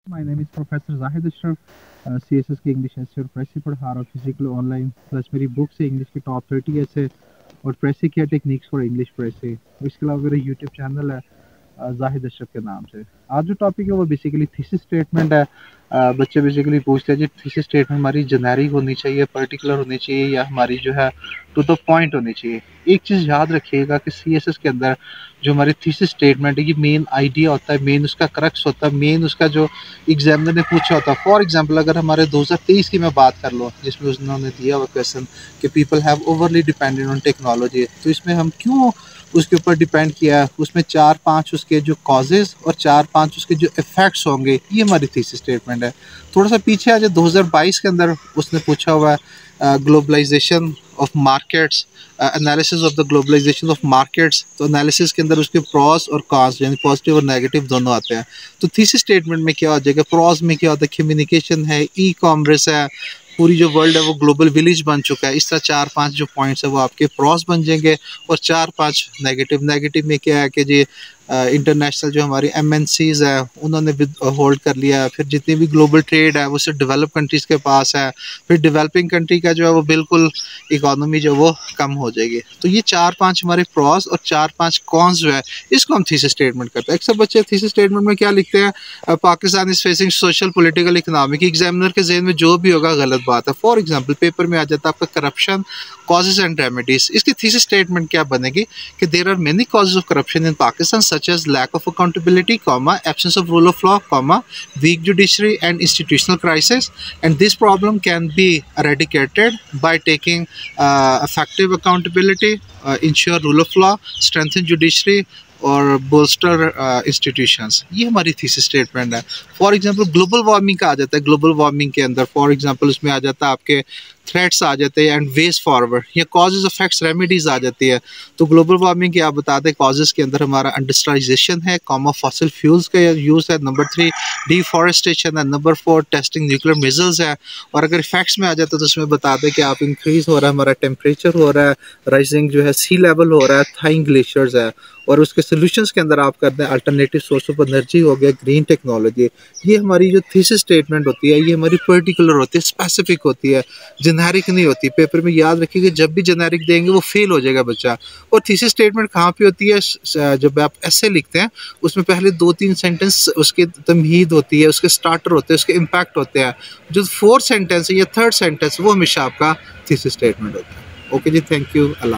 My name is Professor Zahid Ashraf, CSS के English ऐसे और प्रेसी पढ़ा रहा हूँ फिजिकल ऑनलाइन प्लस मेरी बुक से इंग्लिश की टॉप 30 ऐसे और प्रेसी किया टेक्निक्स फॉर इंग्लिश प्रेसी। इसके अलावा मेरा यूट्यूब चैनल है जाहिद अशरफ के नाम से। आज जो टॉपिक है वो बेसिकली थीसिस स्टेटमेंट है। बच्चे बेसिकली पूछते हैं जी थीसिस स्टेटमेंट हमारी जेनेरिक होनी चाहिए, पर्टिकुलर होनी चाहिए या हमारी जो है टू द पॉइंट होनी चाहिए। एक चीज़ याद रखिएगा कि सीएसएस के अंदर जो हमारी थीसिस स्टेटमेंट है ये मेन आइडिया होता है, मेन उसका क्रक्स होता है, मेन उसका जो एग्जामिनर ने पूछा होता है। फॉर एग्जाम्पल अगर हमारे 2023 की मैं बात कर लूँ जिसमें उन्होंने दिया हुआ क्वेश्चन कि people have overly dependent on technology, तो इसमें हम क्यों उसके ऊपर डिपेंड किया है, उसमें 4-5 उसके जो कॉजेज और 4-5 उसके जो इफेक्ट्स होंगे, ये हमारी थीसिस स्टेटमेंट है। थोड़ा सा पीछे आ जाए, 2022 के अंदर उसने पूछा हुआ है globalization of markets, analysis of the globalization of markets. तो एनालिसिस के अंदर उसके प्रॉस और कॉन्स यानी पॉजिटिव और नेगेटिव दोनों आते हैं। तो थीसिस स्टेटमेंट में क्या हो जाएगा, प्रॉस में क्या होता है, कम्युनिकेशन है, ई कॉमर्स है, पूरी जो वर्ल्ड है वो ग्लोबल विलेज बन चुका है। इस तरह 4-5 जो पॉइंट्स है वो आपके प्रॉस बन जाएंगे और 4-5 नेगेटिव। नेगेटिव में क्या है कि जी इंटरनेशनल जो हमारी एमएनसीज है उन्होंने भी होल्ड कर लिया है। फिर जितनी भी ग्लोबल ट्रेड है वो सिर्फ डेवलप कंट्रीज़ के पास है। फिर डेवलपिंग कंट्री का जो है वो बिल्कुल इकोनॉमी जो वो कम हो जाएगी। तो ये 4-5 हमारे प्रॉस और 4-5 कॉन्स जो है इसको हम थीसिस स्टेटमेंट करते हैं। अक्सर बच्चे थीसिस स्टेटमेंट में क्या लिखते हैं, Pakistan is facing social political economic. Examiner के ज़हन में जो भी होगा गलत बात है। फॉर एग्जांपल पेपर में आ जाता है आपका करप्शन, कॉजेज एंड रेमेडीज। इसकी थीसिस स्टेटमेंट क्या बनेगी कि there are many causes of corruption in Pakistan such as lack of accountability, absence of rule of law, weak judiciary and institutional crisis, and this problem can be eradicated by taking effective accountability, ensure rule of law, strengthen judiciary और bolster institutions. ये हमारी thesis statement है। For example global warming का आ जाता है। Global warming के अंदर for example उसमें आ जाता है आपके थ्रेट्स आ जाते हैं एंड वेज फॉरवर्ड, या कॉजेज इफेक्ट्स रेमेडीज आ जाती है। तो ग्लोबल वार्मिंग के आप बताते हैं कॉजेज के अंदर हमारा इंडस्ट्रियलाइजेशन है, फॉसिल फ्यूल्स का यूज़ है, नंबर 3 डिफॉरेस्टेशन है, नंबर 4 टेस्टिंग न्यूक्लियर मिसाइल्स है। और अगर इफेक्ट्स में आ जाता है तो उसमें बताते हैं कि आप इंक्रीज हो रहा है, हमारा टेम्परेचर हो रहा है, राइजिंग जो है सी लेवल हो रहा है, थाइंग ग्लेशियर्स है। और उसके सोल्यूशंस के अंदर आप करते हैं अल्टरनेटिव सोर्स ऑफ एनर्जी हो गया, ग्रीन टेक्नोलॉजी। ये हमारी जो थीसिस स्टेटमेंट होती है ये हमारी पर्टिकुलर होती है, स्पेसिफिक होती है, जेनेरिक नहीं होती। पेपर में याद रखिएगा जब भी जेनेरिक देंगे वो फेल हो जाएगा बच्चा। और थीसिस स्टेटमेंट कहाँ पे होती है, जब आप ऐसे लिखते हैं उसमें पहले 2-3 सेंटेंस उसके तमहीद होती है, उसके स्टार्टर होते हैं, उसके इम्पैक्ट होते हैं। जो 4th सेंटेंस या 3rd सेंटेंस वो हमेशा आपका थीसिस स्टेटमेंट होता है। ओके जी, थैंक यू। अल्लाह।